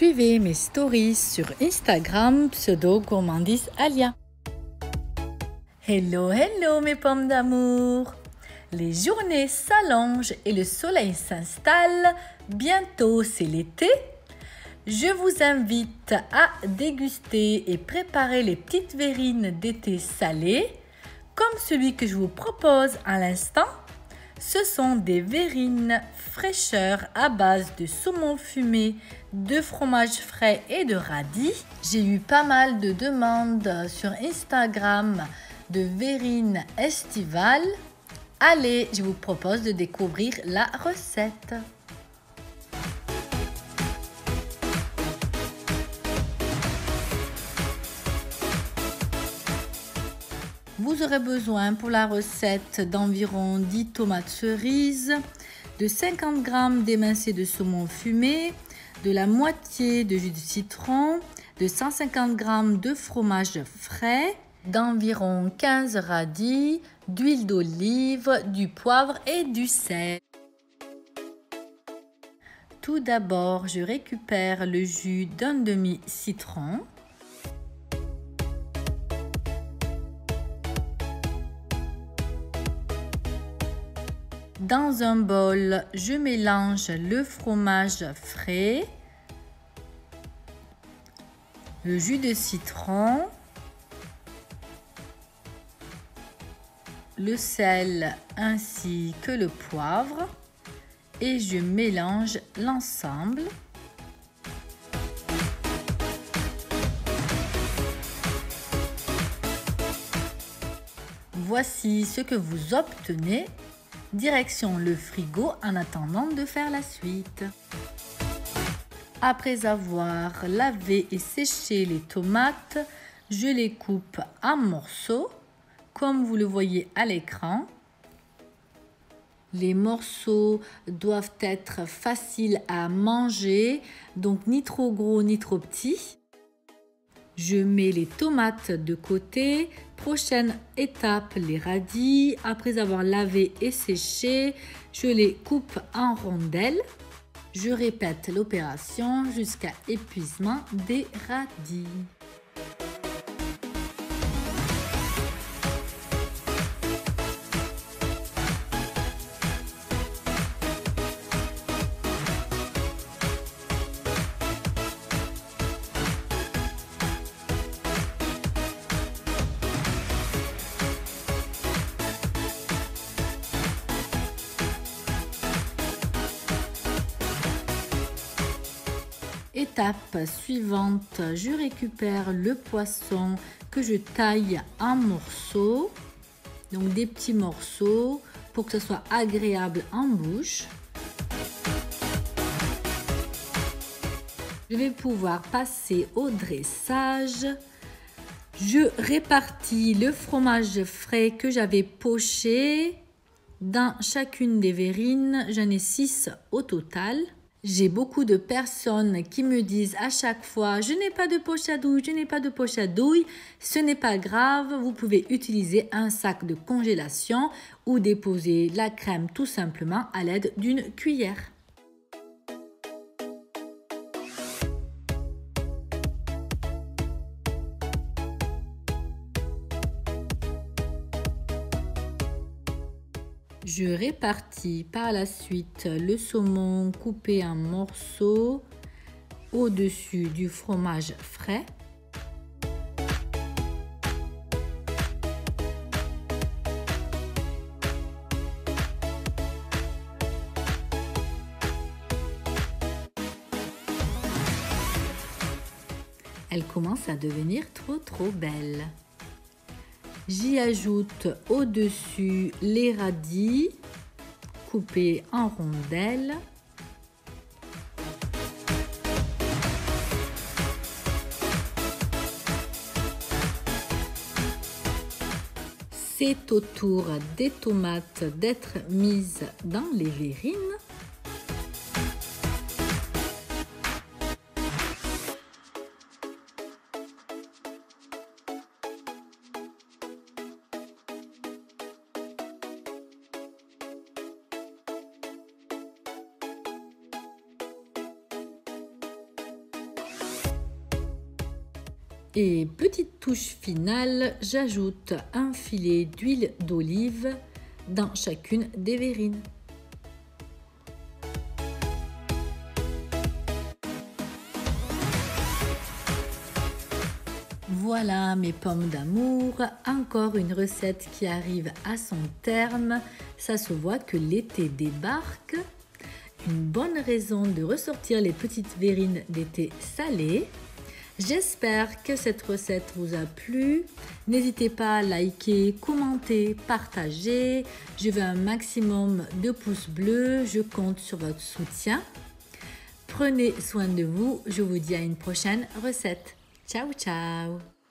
Suivez mes stories sur Instagram, pseudo gourmandise Alia. Hello, hello mes pommes d'amour! Les journées s'allongent et le soleil s'installe. Bientôt c'est l'été. Je vous invite à déguster et préparer les petites verrines d'été salées, comme celui que je vous propose à l'instant. Ce sont des verrines fraîcheur à base de saumon fumé, de fromage frais et de radis. J'ai eu pas mal de demandes sur Instagram de verrines estivales. Allez, je vous propose de découvrir la recette. Vous aurez besoin pour la recette d'environ 10 tomates cerises, de 50 g d'émincé de saumon fumé, de la moitié de jus de citron, de 150 g de fromage frais, d'environ 15 radis, d'huile d'olive, du poivre et du sel. Tout d'abord, je récupère le jus d'un demi-citron. Dans un bol, je mélange le fromage frais, le jus de citron, le sel ainsi que le poivre et je mélange l'ensemble. Voici ce que vous obtenez. Direction le frigo en attendant de faire la suite. Après avoir lavé et séché les tomates, je les coupe en morceaux, comme vous le voyez à l'écran. Les morceaux doivent être faciles à manger, donc ni trop gros ni trop petits. Je mets les tomates de côté. Prochaine étape, les radis. Après avoir lavé et séché, je les coupe en rondelles. Je répète l'opération jusqu'à épuisement des radis. Étape suivante, je récupère le poisson que je taille en morceaux, donc des petits morceaux pour que ce soit agréable en bouche. Je vais pouvoir passer au dressage. Je répartis le fromage frais que j'avais poché dans chacune des verrines. J'en ai 6 au total. J'ai beaucoup de personnes qui me disent à chaque fois « Je n'ai pas de poche à douille, je n'ai pas de poche à douille ». Ce n'est pas grave, vous pouvez utiliser un sac de congélation ou déposer la crème tout simplement à l'aide d'une cuillère. Je répartis par la suite le saumon coupé en morceaux au-dessus du fromage frais. Elle commence à devenir trop belle. J'y ajoute au-dessus les radis coupés en rondelles. C'est au tour des tomates d'être mises dans les verrines. Et petite touche finale, j'ajoute un filet d'huile d'olive dans chacune des verrines. Voilà mes pommes d'amour, encore une recette qui arrive à son terme. Ça se voit que l'été débarque. Une bonne raison de ressortir les petites verrines d'été salées. J'espère que cette recette vous a plu. N'hésitez pas à liker, commenter, partager. Je veux un maximum de pouces bleus. Je compte sur votre soutien. Prenez soin de vous. Je vous dis à une prochaine recette. Ciao, ciao!